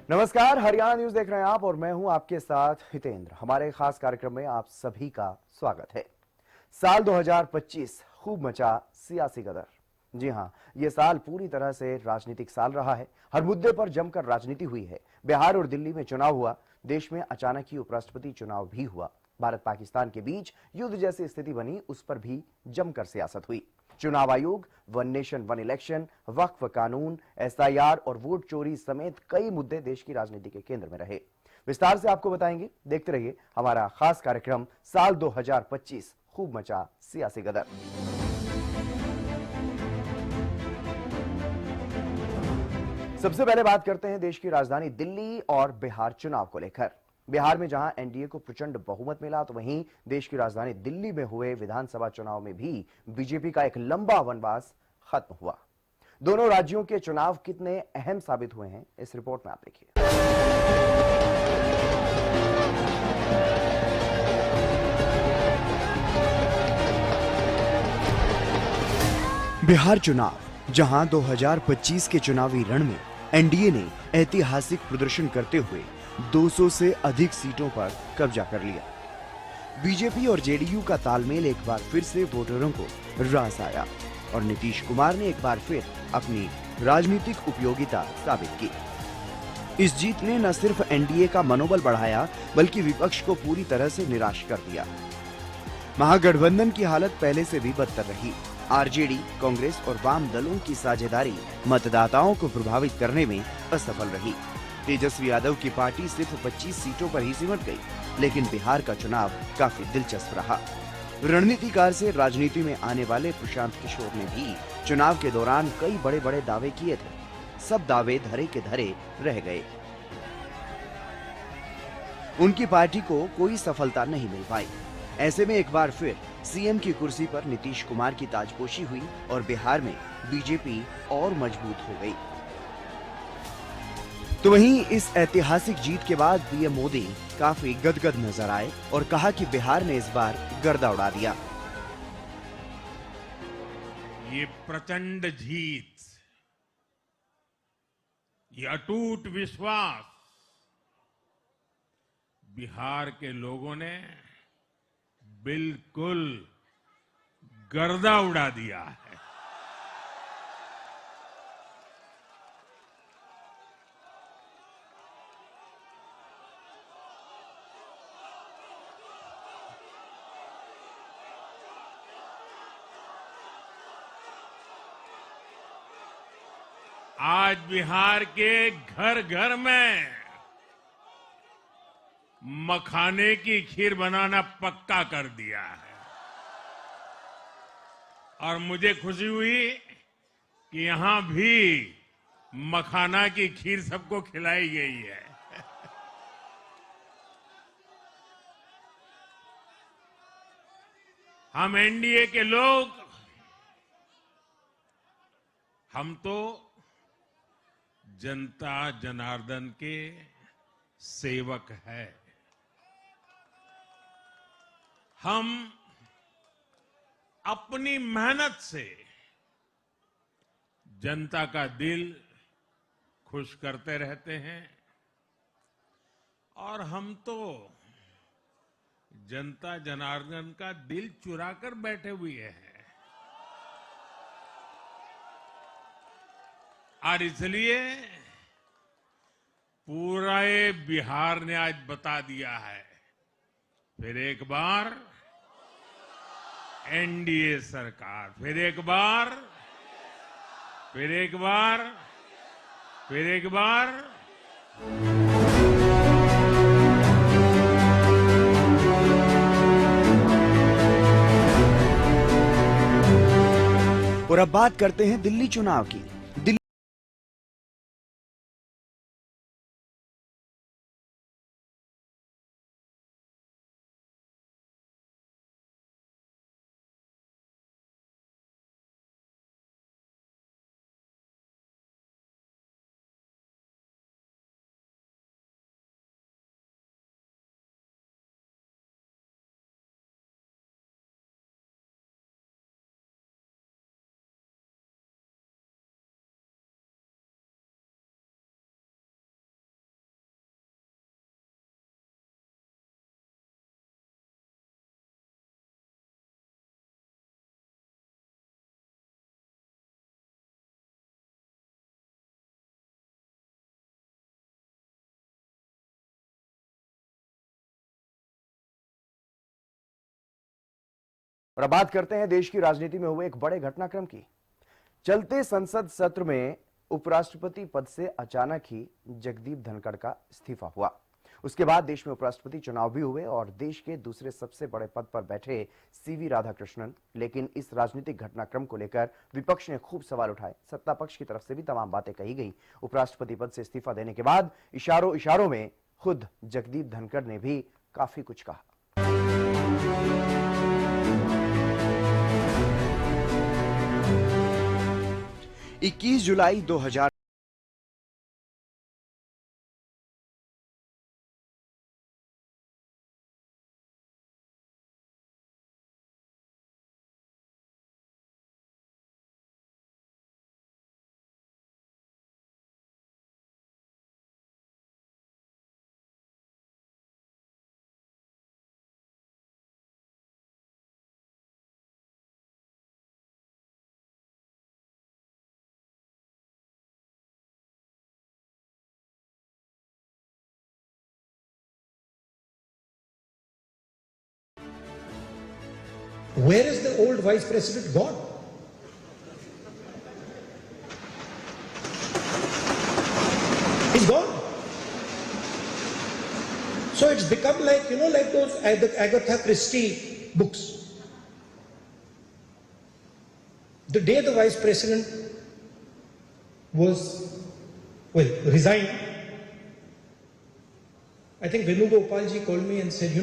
नमस्कार, हरियाणा न्यूज देख रहे हैं आप और मैं हूं आपके साथ हितेंद्र। हमारे खास कार्यक्रम में आप सभी का स्वागत है। साल 2025 खूब मचा सियासी गदर। जी हां, यह साल पूरी तरह से राजनीतिक साल रहा है। हर मुद्दे पर जमकर राजनीति हुई है। बिहार और दिल्ली में चुनाव हुआ, देश में अचानक ही उपराष्ट्रपति चुनाव भी हुआ। भारत पाकिस्तान के बीच युद्ध जैसी स्थिति बनी, उस पर भी जमकर सियासत हुई। चुनाव आयोग, वन नेशन वन इलेक्शन, वक्फ कानून, एसआईआर और वोट चोरी समेत कई मुद्दे देश की राजनीति के केंद्र में रहे। विस्तार से आपको बताएंगे, देखते रहिए हमारा खास कार्यक्रम साल 2025 खूब मचा सियासी गदर। सबसे पहले बात करते हैं देश की राजधानी दिल्ली और बिहार चुनाव को लेकर। बिहार में जहां एनडीए को प्रचंड बहुमत मिला, तो वहीं देश की राजधानी दिल्ली में हुए विधानसभा चुनाव में भी बीजेपी का एक लंबा वनवास खत्म हुआ। दोनों राज्यों के चुनाव कितने अहम साबित हुए हैं, इस रिपोर्ट में आप देखिए। बिहार चुनाव, जहां 2025 के चुनावी रण में एनडीए ने ऐतिहासिक प्रदर्शन करते हुए 200 से अधिक सीटों पर कब्जा कर लिया। बीजेपी और जेडीयू का तालमेल एक बार फिर से वोटरों को रास आया और नीतीश कुमार ने एक बार फिर अपनी राजनीतिक उपयोगिता साबित की। इस जीत ने न सिर्फ एनडीए का मनोबल बढ़ाया, बल्कि विपक्ष को पूरी तरह से निराश कर दिया। महागठबंधन की हालत पहले से भी बदतर रही। आरजेडी, कांग्रेस और वाम दलों की साझेदारी मतदाताओं को प्रभावित करने में असफल रही। तेजस्वी यादव की पार्टी सिर्फ 25 सीटों पर ही सिमट गई, लेकिन बिहार का चुनाव काफी दिलचस्प रहा। रणनीतिकार से राजनीति में आने वाले प्रशांत किशोर ने भी चुनाव के दौरान कई बड़े बड़े दावे किए थे। सब दावे धरे के धरे रह गए। उनकी पार्टी को कोई सफलता नहीं मिल पाई। ऐसे में एक बार फिर सीएम की कुर्सी पर नीतीश कुमार की ताजपोशी हुई और बिहार में बीजेपी और मजबूत हो गई। तो वहीं इस ऐतिहासिक जीत के बाद पीएम मोदी काफी गदगद नजर आए और कहा कि बिहार ने इस बार गर्दा उड़ा दिया। ये प्रचंड जीत, ये अटूट विश्वास बिहार के लोगों ने बिल्कुल गर्दा उड़ा दिया है। आज बिहार के घर घर में मखाने की खीर बनाना पक्का कर दिया है और मुझे खुशी हुई कि यहां भी मखाना की खीर सबको खिलाई गई है। हम एनडीए के लोग, हम तो जनता जनार्दन के सेवक है। हम अपनी मेहनत से जनता का दिल खुश करते रहते हैं और हम तो जनता जनार्दन का दिल चुरा कर बैठे हुए हैं। और इसलिए पूरा ये बिहार ने आज बता दिया है, फिर एक बार एनडीए सरकार, फिर एक बार, फिर एक बार, फिर एक बार। और अब बात करते हैं दिल्ली चुनाव की। और अब बात करते हैं देश की राजनीति में हुए एक बड़े घटनाक्रम की। चलते संसद सत्र में उपराष्ट्रपति पद से अचानक ही जगदीप धनखड़ का इस्तीफा हुआ। उसके बाद देश में उपराष्ट्रपति चुनाव भी हुए और देश के दूसरे सबसे बड़े पद पर बैठे सीवी राधाकृष्णन। लेकिन इस राजनीतिक घटनाक्रम को लेकर विपक्ष ने खूब सवाल उठाए। सत्ता पक्ष की तरफ से भी तमाम बातें कही गई। उपराष्ट्रपति पद से इस्तीफा देने के बाद इशारों इशारों में खुद जगदीप धनखड़ ने भी काफी कुछ कहा। 21 जुलाई 2000 Where is the old vice president gone? He's gone. So it's become like, like those Agatha Christie books. The day the vice president resigned, I think Venugopalji called me and said,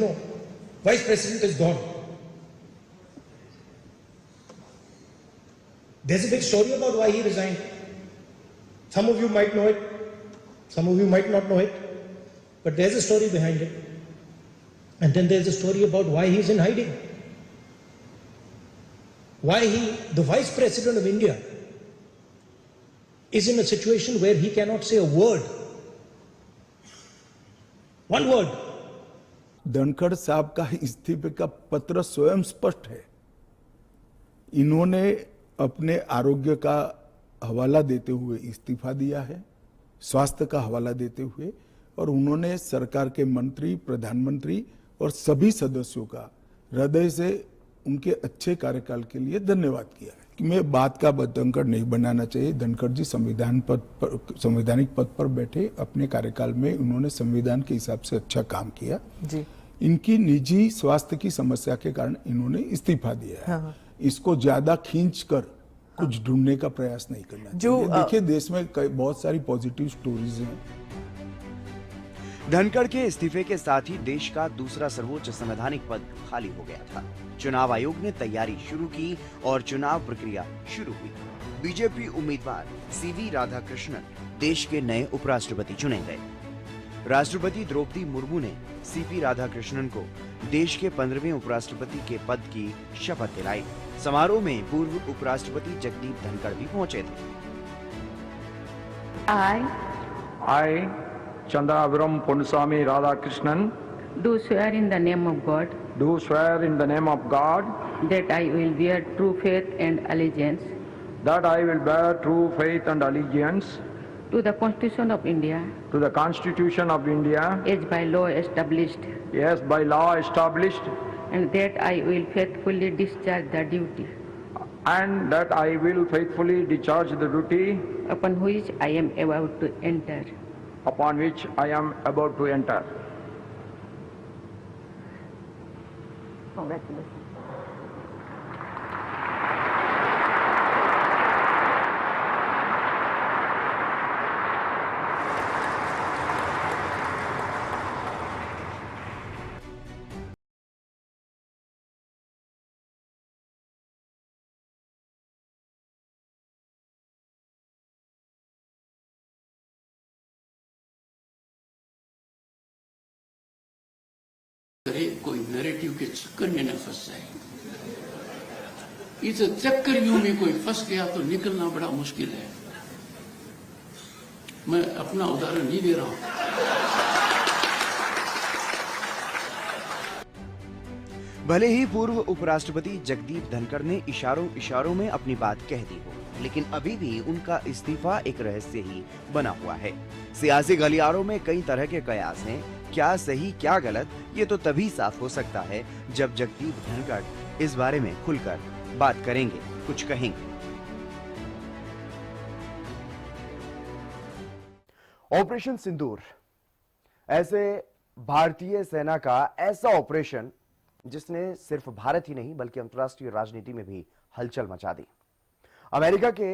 vice president is gone. There's a big story about why he resigned. Some of you might know it, some of you might not know it, but there's a story behind it. And then there's a story about why he's in hiding. Why the Vice President of India, is in a situation where he cannot say a word. One word. Dhankhar साहब का इस्तीफे का पत्र स्वयं स्पष्ट है। इन्होंने अपने आरोग्य का हवाला देते हुए इस्तीफा दिया है, स्वास्थ्य का हवाला देते हुए, और उन्होंने सरकार के मंत्री, प्रधानमंत्री और सभी सदस्यों का हृदय से उनके अच्छे कार्यकाल के लिए धन्यवाद किया है। कि मैं बात का बतंकड़ नहीं बनाना चाहिए। धनखड़ जी संवैधानिक पद पर बैठे, अपने कार्यकाल में उन्होंने संविधान के हिसाब से अच्छा काम किया जी। इनकी निजी स्वास्थ्य की समस्या के कारण इन्होंने इस्तीफा दिया है। हाँ। इसको ज्यादा खींचकर कुछ ढूंढने का प्रयास नहीं करना चाहिए। देखिए, देश में बहुत सारी पॉजिटिव स्टोरीज हैं। धनखड़ के इस्तीफे के साथ ही देश का दूसरा सर्वोच्च संवैधानिक पद खाली हो गया था। चुनाव आयोग ने तैयारी शुरू की और चुनाव प्रक्रिया शुरू हुई। बीजेपी उम्मीदवार सीवी राधाकृष्णन देश के नए उपराष्ट्रपति चुने गए। राष्ट्रपति द्रौपदी मुर्मू ने सीपी राधाकृष्णन को देश के 15वें उपराष्ट्रपति के पद की शपथ दिलाई। समारोह में पूर्व उपराष्ट्रपति जगदीप धनखड़ भी पहुंचे थे। I, Chandraviram Ponnusamy Radhakrishnan, do swear in the name of God do swear in the name of God that I will bear true faith and allegiance that I will bear true faith and allegiance to the Constitution of India to the Constitution of India as by law established, as by law established, and that I will faithfully discharge the duty and that I will faithfully discharge the duty upon which I am about to enter. Congratulations. कोई narrative के चक्कर में न फंस जाए। इस चक्करियों में कोई फंस गया तो निकलना बड़ा मुश्किल है। मैं अपना उदाहरण नहीं दे रहा हूं। भले ही पूर्व उपराष्ट्रपति जगदीप धनखड़ ने इशारों में अपनी बात कह दी हो, लेकिन अभी भी उनका इस्तीफा एक रहस्य ही बना हुआ है। सियासी गलियारों में कई तरह के कयास हैं। क्या सही क्या गलत, ये तो तभी साफ हो सकता है जब जगदीप धनखड़ इस बारे में खुलकर बात करेंगे, कुछ कहेंगे। ऑपरेशन सिंदूर ऐसे भारतीय सेना का ऐसा ऑपरेशन जिसने सिर्फ भारत ही नहीं बल्कि अंतर्राष्ट्रीय राजनीति में भी हलचल मचा दी। अमेरिका के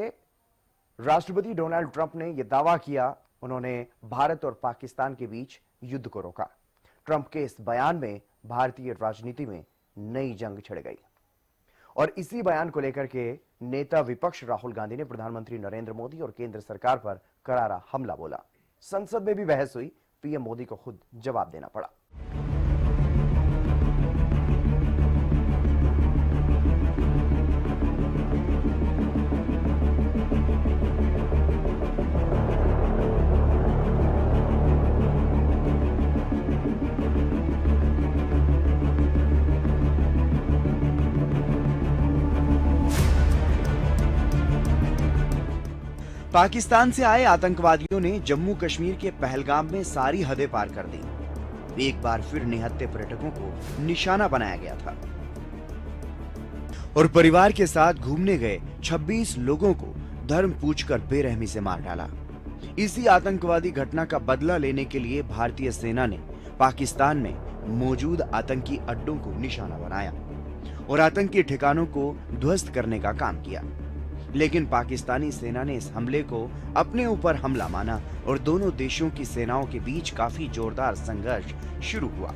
राष्ट्रपति डोनाल्ड ट्रंप ने यह दावा किया, उन्होंने भारत और पाकिस्तान के बीच युद्ध को रोका। ट्रंप के इस बयान में भारतीय राजनीति में नई जंग छिड़ गई और इसी बयान को लेकर के नेता विपक्ष राहुल गांधी ने प्रधानमंत्री नरेंद्र मोदी और केंद्र सरकार पर करारा हमला बोला। संसद में भी बहस हुई, पीएम मोदी को खुद जवाब देना पड़ा। पाकिस्तान से आए आतंकवादियों ने जम्मू कश्मीर के पहलगाम में सारी हदें पार कर दी। एक बार फिर निहत्थे पर्यटकों को निशाना बनाया गया था और परिवार के साथ घूमने गए 26 लोगों को धर्म पूछकर बेरहमी से मार डाला। इसी आतंकवादी घटना का बदला लेने के लिए भारतीय सेना ने पाकिस्तान में मौजूद आतंकी अड्डों को निशाना बनाया और आतंकी ठिकानों को ध्वस्त करने का काम किया। लेकिन पाकिस्तानी सेना ने इस हमले को अपने ऊपर हमला माना और दोनों देशों की सेनाओं के बीच काफी जोरदार संघर्ष शुरू हुआ।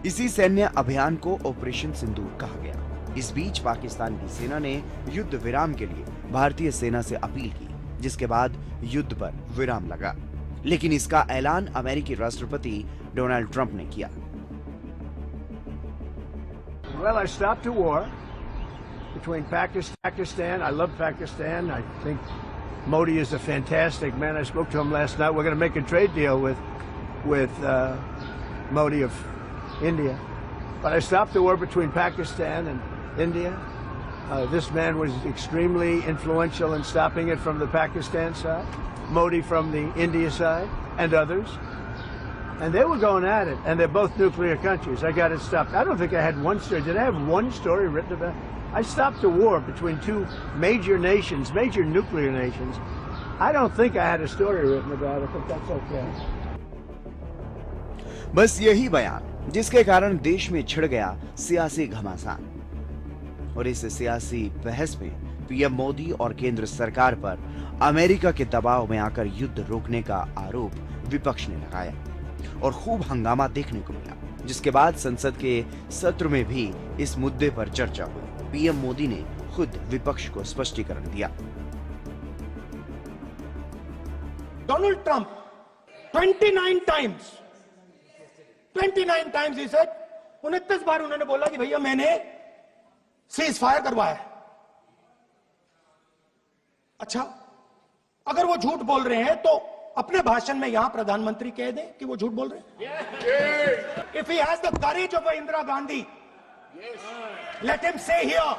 इसी सैन्य अभियान को ऑपरेशन सिंदूर कहा गया। इस बीच पाकिस्तान की सेना ने युद्ध विराम के लिए भारतीय सेना से अपील की, जिसके बाद युद्ध पर विराम लगा। लेकिन इसका ऐलान अमेरिकी राष्ट्रपति डोनाल्ड ट्रंप ने किया। Well, I stopped the war between Pakistan. I love Pakistan. I think Modi is a fantastic man. I spoke to him last night. We're going to make a trade deal with Modi of India. But I stopped the war between Pakistan and India. This man was extremely influential in stopping it from the Pakistan side, Modi from the India side, and others. And they were going at it, and they're both nuclear countries. I got it stopped. I don't think I had one story. Did I have one story written about it? I stopped a war between two major nations, major nuclear nations. I don't think I had a story written about it, but that's okay. बस यही बयान जिसके कारण देश में छिड़ गया सियासी घमासान और इस सियासी बहस में पीएम मोदी और केंद्र सरकार पर अमेरिका के दबाव में आकर युद्ध रोकने का आरोप विपक्ष ने लगाया और खूब हंगामा देखने को मिला, जिसके बाद संसद के सत्र में भी इस मुद्दे पर चर्चा हुई। पीएम मोदी ने खुद विपक्ष को स्पष्टीकरण दिया। Donald Trump 29 times he said, 29 बार उन्होंने बोला कि भैया मैंने सीज फायर करवाया। अच्छा, अगर वो झूठ बोल रहे हैं तो अपने भाषण में यहां प्रधानमंत्री कह दें कि वो झूठ बोल रहे हैं। If he has the courage of Indira Gandhi, let him say here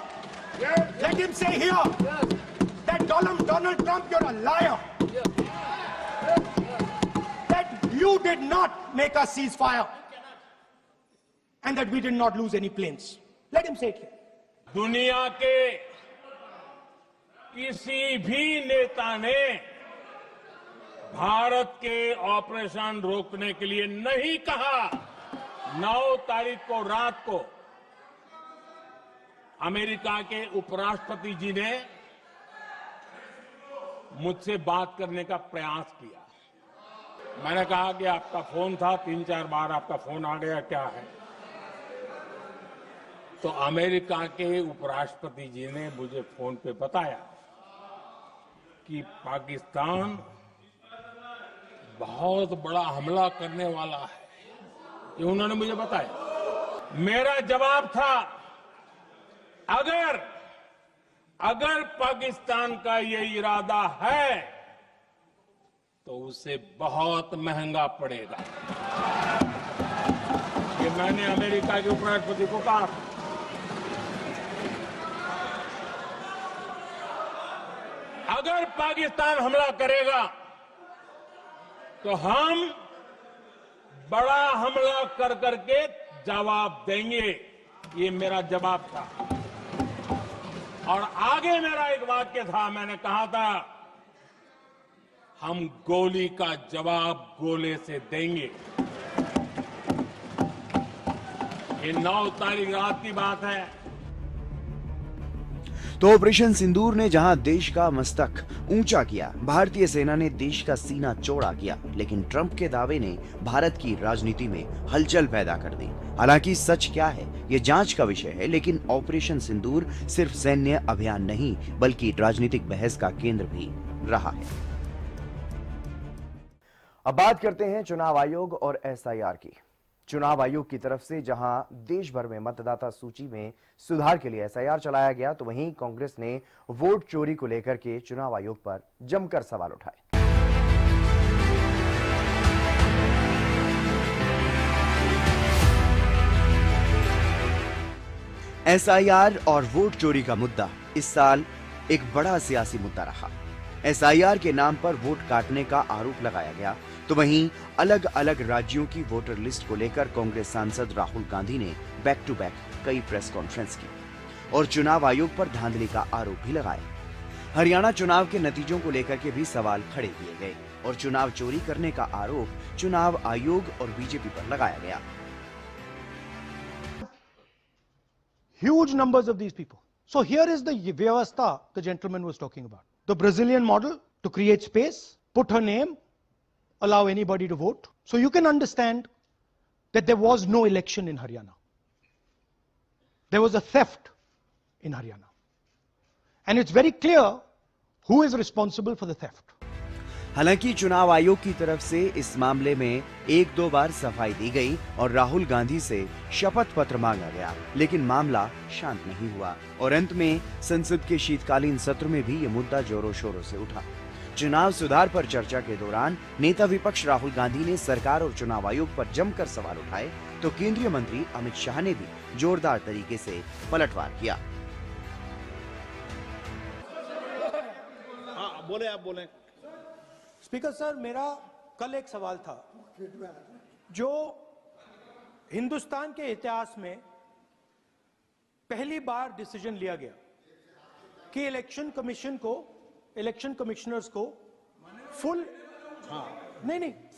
that Donald Trump, you're a liar. That you did not make a ceasefire and that we did not lose any planes. Let him say it here. दुनिया के किसी भी नेता ने भारत के operation रोकने के लिए नहीं कहा। 9 तारीख को रात को अमेरिका के उपराष्ट्रपति जी ने मुझसे बात करने का प्रयास किया। मैंने कहा कि आपका फोन था, 3-4 बार आपका फोन आ गया, क्या है? तो अमेरिका के उपराष्ट्रपति जी ने मुझे फोन पे बताया कि पाकिस्तान बहुत बड़ा हमला करने वाला है, ये उन्होंने मुझे बताया। मेरा जवाब था, अगर पाकिस्तान का ये इरादा है तो उसे बहुत महंगा पड़ेगा। ये मैंने अमेरिका के उपराष्ट्रपति को कहा। अगर पाकिस्तान हमला करेगा तो हम बड़ा हमला कर करके जवाब देंगे। ये मेरा जवाब था। और आगे मेरा एक वाक्य था, मैंने कहा था हम गोली का जवाब गोले से देंगे। ये 9 तारीख रात की बात है। तो ऑपरेशन सिंदूर ने जहां देश का मस्तक ऊंचा किया, भारतीय सेना ने देश का सीना चौड़ा किया, लेकिन ट्रंप के दावे ने भारत की राजनीति में हलचल पैदा कर दी। हालांकि सच क्या है ये जांच का विषय है, लेकिन ऑपरेशन सिंदूर सिर्फ सैन्य अभियान नहीं बल्कि राजनीतिक बहस का केंद्र भी रहा है। अब बात करते हैं चुनाव आयोग और एसआईआर की। चुनाव आयोग की तरफ से जहां देश भर में मतदाता सूची में सुधार के लिए एसआईआर चलाया गया, तो वहीं कांग्रेस ने वोट चोरी को लेकर के चुनाव आयोग पर जमकर सवाल उठाए। एसआईआर और वोट चोरी का मुद्दा इस साल एक बड़ा सियासी मुद्दा रहा। एसआईआर के नाम पर वोट काटने का आरोप लगाया गया, तो वहीं अलग अलग राज्यों की वोटर लिस्ट को लेकर कांग्रेस सांसद राहुल गांधी ने बैक टू बैक कई प्रेस कॉन्फ्रेंस की और चुनाव आयोग पर धांधली का आरोप भी लगाया। हरियाणा चुनाव के नतीजों को लेकर के भी सवाल खड़े किए गए और चुनाव चोरी करने का आरोप चुनाव आयोग और बीजेपी पर लगाया गया। Huge numbers of these people. So here is the vyavastha the gentleman was talking about. The Brazilian model to create space, put her name, allow anybody to vote. So you can understand that there was no election in Haryana. There was a theft in Haryana. And it's very clear who is responsible for the theft. हालांकि चुनाव आयोग की तरफ से इस मामले में 1-2 बार सफाई दी गई और राहुल गांधी से शपथ पत्र मांगा गया, लेकिन मामला शांत नहीं हुआ और अंत में संसद के शीतकालीन सत्र में भी ये मुद्दा जोरों शोरों से उठा। चुनाव सुधार पर चर्चा के दौरान नेता विपक्ष राहुल गांधी ने सरकार और चुनाव आयोग पर जमकर सवाल उठाए, तो केंद्रीय मंत्री अमित शाह ने भी जोरदार तरीके से पलटवार किया। बोले आप बोले। स्पीकर सर, मेरा कल एक सवाल था जो हिंदुस्तान के इतिहास में पहली बार डिसीजन लिया गया कि इलेक्शन कमिश्नर्स को फुल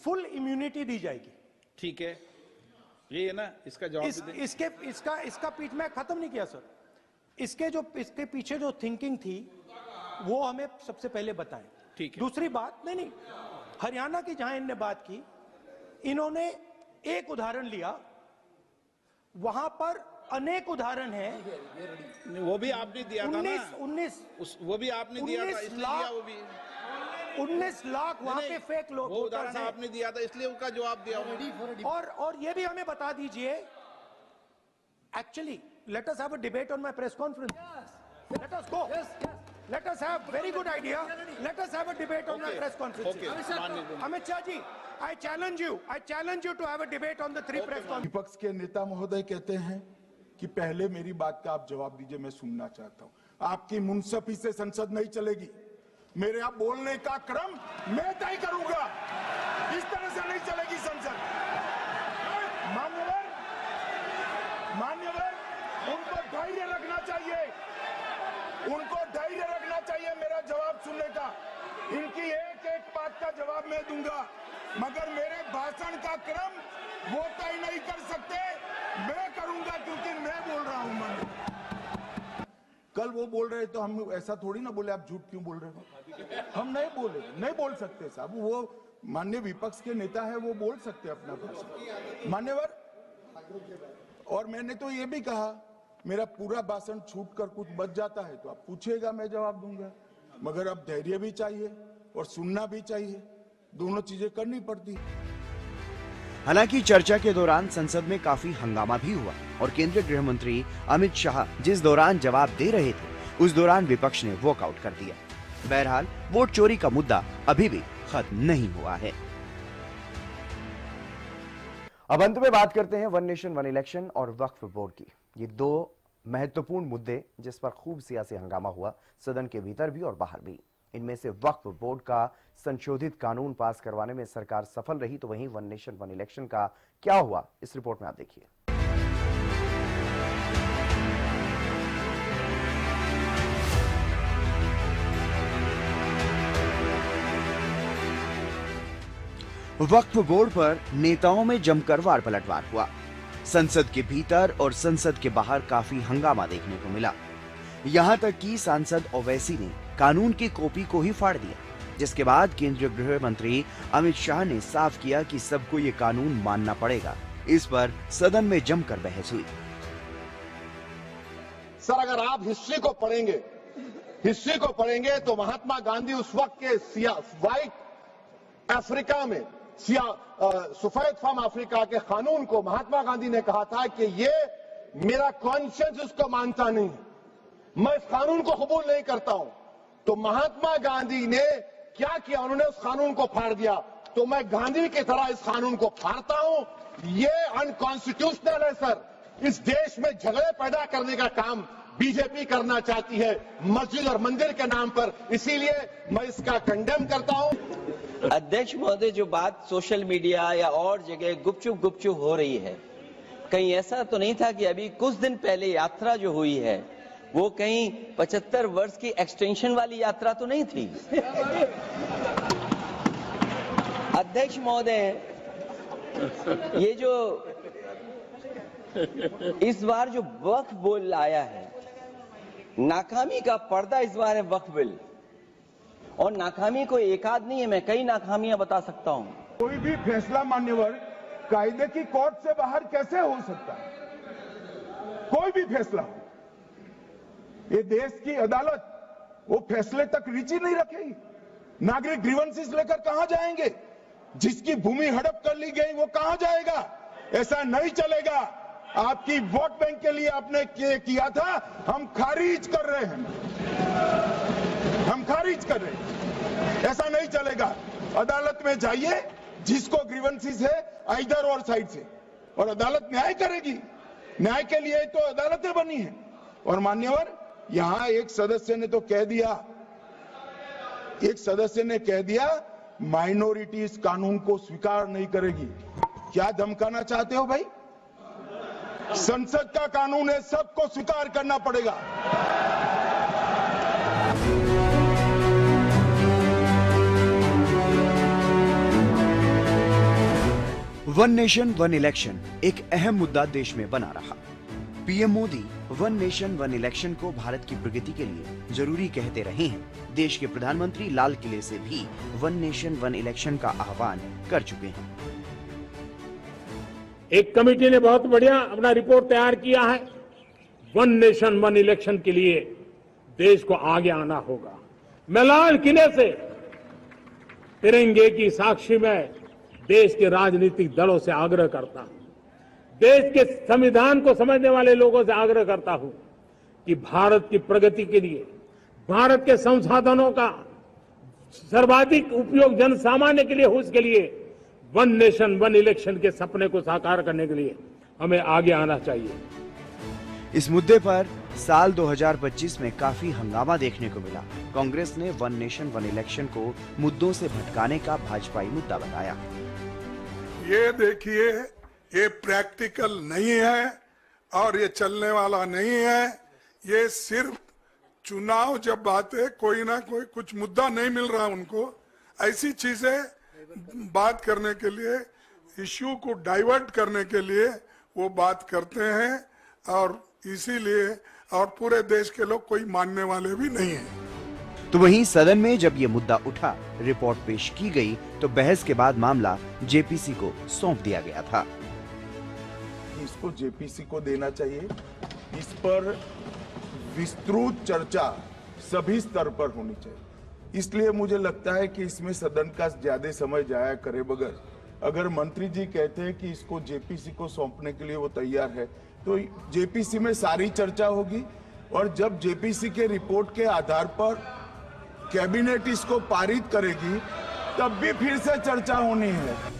फुल इम्यूनिटी दी जाएगी। ठीक है, ये है ना, इसका जवाब इसका पीठ में खत्म नहीं किया सर। इसके पीछे जो थिंकिंग थी वो हमें सबसे पहले बताएं। ठीक है। दूसरी बात, नहीं हरियाणा की जहां इन्होंने बात की, इन्होंने एक उदाहरण लिया, वहां पर अनेक उदाहरण हैं। वो भी आपने दिया था ना, 19 वो भी आपने दिया था, इसलिए दिया वो भी। 19 लाख वहां पे फेक लोग वो उदाहरण आपने दिया था, इसलिए उसका जवाब दिया। और ये भी हमें बता दीजिए, actually let us have a debate on my press conference. Let us go, let us have very good idea, let us have a debate on my press conference. Amit Shah ji, I challenge you to have a debate on the 3 press conferences. विपक्ष के नेता महोदय कहते हैं कि पहले मेरी बात का आप जवाब दीजिए, मैं सुनना चाहता हूं। आपकी मुंसफी से संसद नहीं चलेगी, मेरे आप बोलने का क्रम मैं तय करूंगा, इस तरह से नहीं चलेगी संसद। मान्यवर, उनको धैर्य रखना चाहिए, उनको धैर्य रखना चाहिए मेरा जवाब सुनने का। इनकी एक एक बात का जवाब मैं दूंगा, मगर मेरे भाषण का क्रम वो तय नहीं कर सकते, मैं करूंगा, क्योंकि मैं बोल रहा हूं। कल वो बोल रहे तो हम ऐसा थोड़ी ना बोले आप झूठ क्यों बोल रहे हो, हम नहीं बोल सकते साहब। वो माननीय विपक्ष के नेता है, वो बोल सकते अपना भाषण। मान्यवर, और मैंने तो ये भी कहा मेरा पूरा भाषण छूट कर कुछ बच जाता है तो आप पूछिएगा, मैं जवाब दूंगा, मगर अब धैर्य भी चाहिए और सुनना भी चाहिए, दोनों चीजें करनी पड़ती। हालांकि चर्चा के दौरान संसद में काफी हंगामा भी हुआ और केंद्रीय गृह मंत्री अमित शाह जिस दौरान जवाब दे रहे थे उस दौरान विपक्ष ने वॉकआउट कर दिया। बहरहाल वोट चोरी का मुद्दा अभी भी खत्म नहीं हुआ है। अब अंत में बात करते हैं वन नेशन वन इलेक्शन और वक्फ बोर्ड की। ये 2 महत्वपूर्ण मुद्दे जिस पर खूब सियासी हंगामा हुआ, सदन के भीतर भी और बाहर भी। इनमें से वक्फ बोर्ड का संशोधित कानून पास करवाने में सरकार सफल रही, तो वहीं वन नेशन वन इलेक्शन का क्या हुआ, इस रिपोर्ट में आप देखिए। वक्फ बोर्ड पर नेताओं में जमकर वार पलटवार हुआ। संसद के भीतर और संसद के बाहर काफी हंगामा देखने को मिला। यहाँ तक कि सांसद ओवैसी ने कानून की कॉपी को ही फाड़ दिया, जिसके बाद केंद्रीय गृह मंत्री अमित शाह ने साफ किया कि सबको ये कानून मानना पड़ेगा। इस पर सदन में जमकर बहस हुई। सर, अगर आप हिस्ट्री को पढ़ेंगे तो महात्मा गांधी उस वक्त के व्हाइट अफ्रीका में सफेद फार्म अफ्रीका के कानून को महात्मा गांधी ने कहा था कि ये मेरा कॉन्शियंस उसको मानता नहीं है, मैं इस कानून को कबूल नहीं करता हूं। तो महात्मा गांधी ने क्या किया, उन्होंने उस कानून को फाड़ दिया। तो मैं गांधी की तरह इस कानून को फाड़ता हूं। ये अनकॉन्स्टिट्यूशनल है सर। इस देश में झगड़े पैदा करने का काम बीजेपी करना चाहती है मस्जिद और मंदिर के नाम पर, इसीलिए मैं इसका कंडेम करता हूं। अध्यक्ष महोदय, जो बात सोशल मीडिया या और जगह गुपचुप हो रही है, कहीं ऐसा तो नहीं था कि अभी कुछ दिन पहले यात्रा जो हुई है वो कहीं 75 वर्ष की एक्सटेंशन वाली यात्रा तो नहीं थी? अध्यक्ष महोदय, ये जो इस बार जो वक्फ बिल आया है, नाकामी का पर्दा इस बार है वक्फ बिल। और नाकामी कोई एक आध नहीं है, मैं कई नाकामियां बता सकता हूं। कोई भी फैसला मान्यवर कायदे की कोर्ट से बाहर कैसे हो सकता है? कोई भी फैसला हो, ये देश की अदालत वो फैसले तक रुचि नहीं रखेगी। नागरिक ग्रीवेंसेस लेकर कहां जाएंगे? जिसकी भूमि हड़प कर ली गई वो कहां जाएगा? ऐसा नहीं चलेगा। आपकी वोट बैंक के लिए आपने किया था, हम खारिज कर रहे हैं, हम खारिज कर रहे हैं। ऐसा नहीं चलेगा। अदालत में जाइए, जिसको ग्रीवेंसेस है इधर और साइड से, और अदालत न्याय करेगी। न्याय के लिए तो अदालतें बनी है। और मान्यवर, यहां एक सदस्य ने तो कह दिया माइनॉरिटी इस कानून को स्वीकार नहीं करेगी। क्या धमकाना चाहते हो भाई? संसद का कानून है, सबको स्वीकार करना पड़ेगा। वन नेशन वन इलेक्शन एक अहम मुद्दा देश में बना रहा। PM Modi one nation one election को भारत की प्रगति के लिए जरूरी कहते रहे हैं। देश के प्रधानमंत्री लाल किले से भी वन नेशन वन इलेक्शन का आह्वान कर चुके हैं। एक कमेटी ने बहुत बढ़िया अपना रिपोर्ट तैयार किया है। वन नेशन वन इलेक्शन के लिए देश को आगे आना होगा। मैं लाल किले से तिरंगे की साक्षी में देश के राजनीतिक दलों से आग्रह करता हूं, देश के संविधान को समझने वाले लोगों से आग्रह करता हूं कि भारत की प्रगति के लिए, भारत के संसाधनों का सर्वाधिक उपयोग जन सामान्य के लिए हो, उसके लिए वन नेशन वन इलेक्शन के सपने को साकार करने के लिए हमें आगे आना चाहिए। इस मुद्दे पर साल 2025 में काफी हंगामा देखने को मिला। कांग्रेस ने वन नेशन वन इलेक्शन को मुद्दों से भटकाने का भाजपाई मुद्दा बताया। ये देखिए, ये प्रैक्टिकल नहीं है और ये चलने वाला नहीं है। ये सिर्फ चुनाव जब आते कोई ना कोई कुछ मुद्दा नहीं मिल रहा उनको, ऐसी चीजें बात करने के लिए, इश्यू को डाइवर्ट करने के लिए वो बात करते हैं, और इसीलिए और पूरे देश के लोग कोई मानने वाले भी नहीं हैं। तो वहीं सदन में जब ये मुद्दा उठा, रिपोर्ट पेश की गई, तो बहस के बाद मामला जेपीसी को सौंप दिया गया था। इसको जेपीसी को देना चाहिए। इस पर विस्तृत चर्चा सभी स्तर पर होनी चाहिए। इसलिए मुझे लगता है कि इसमें सदन का ज्यादा समय जाया करे बगैर, अगर मंत्री जी कहते हैं कि इसको जेपीसी को सौंपने के लिए वो तैयार है, तो जेपीसी में सारी चर्चा होगी, और जब जेपीसी के रिपोर्ट के आधार पर कैबिनेट इसको पारित करेगी, तब भी फिर से चर्चा होनी है।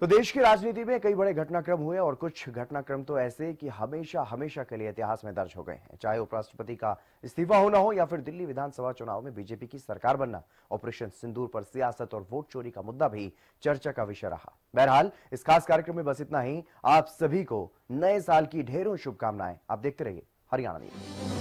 तो देश की राजनीति में कई बड़े घटनाक्रम हुए और कुछ घटनाक्रम तो ऐसे कि हमेशा हमेशा के लिए इतिहास में दर्ज हो गए हैं। चाहे उपराष्ट्रपति का इस्तीफा होना हो या फिर दिल्ली विधानसभा चुनाव में बीजेपी की सरकार बनना, ऑपरेशन सिंदूर पर सियासत और वोट चोरी का मुद्दा भी चर्चा का विषय रहा। बहरहाल इस खास कार्यक्रम में बस इतना ही। आप सभी को नए साल की ढेरों शुभकामनाएं। आप देखते रहिए हरियाणा न्यूज।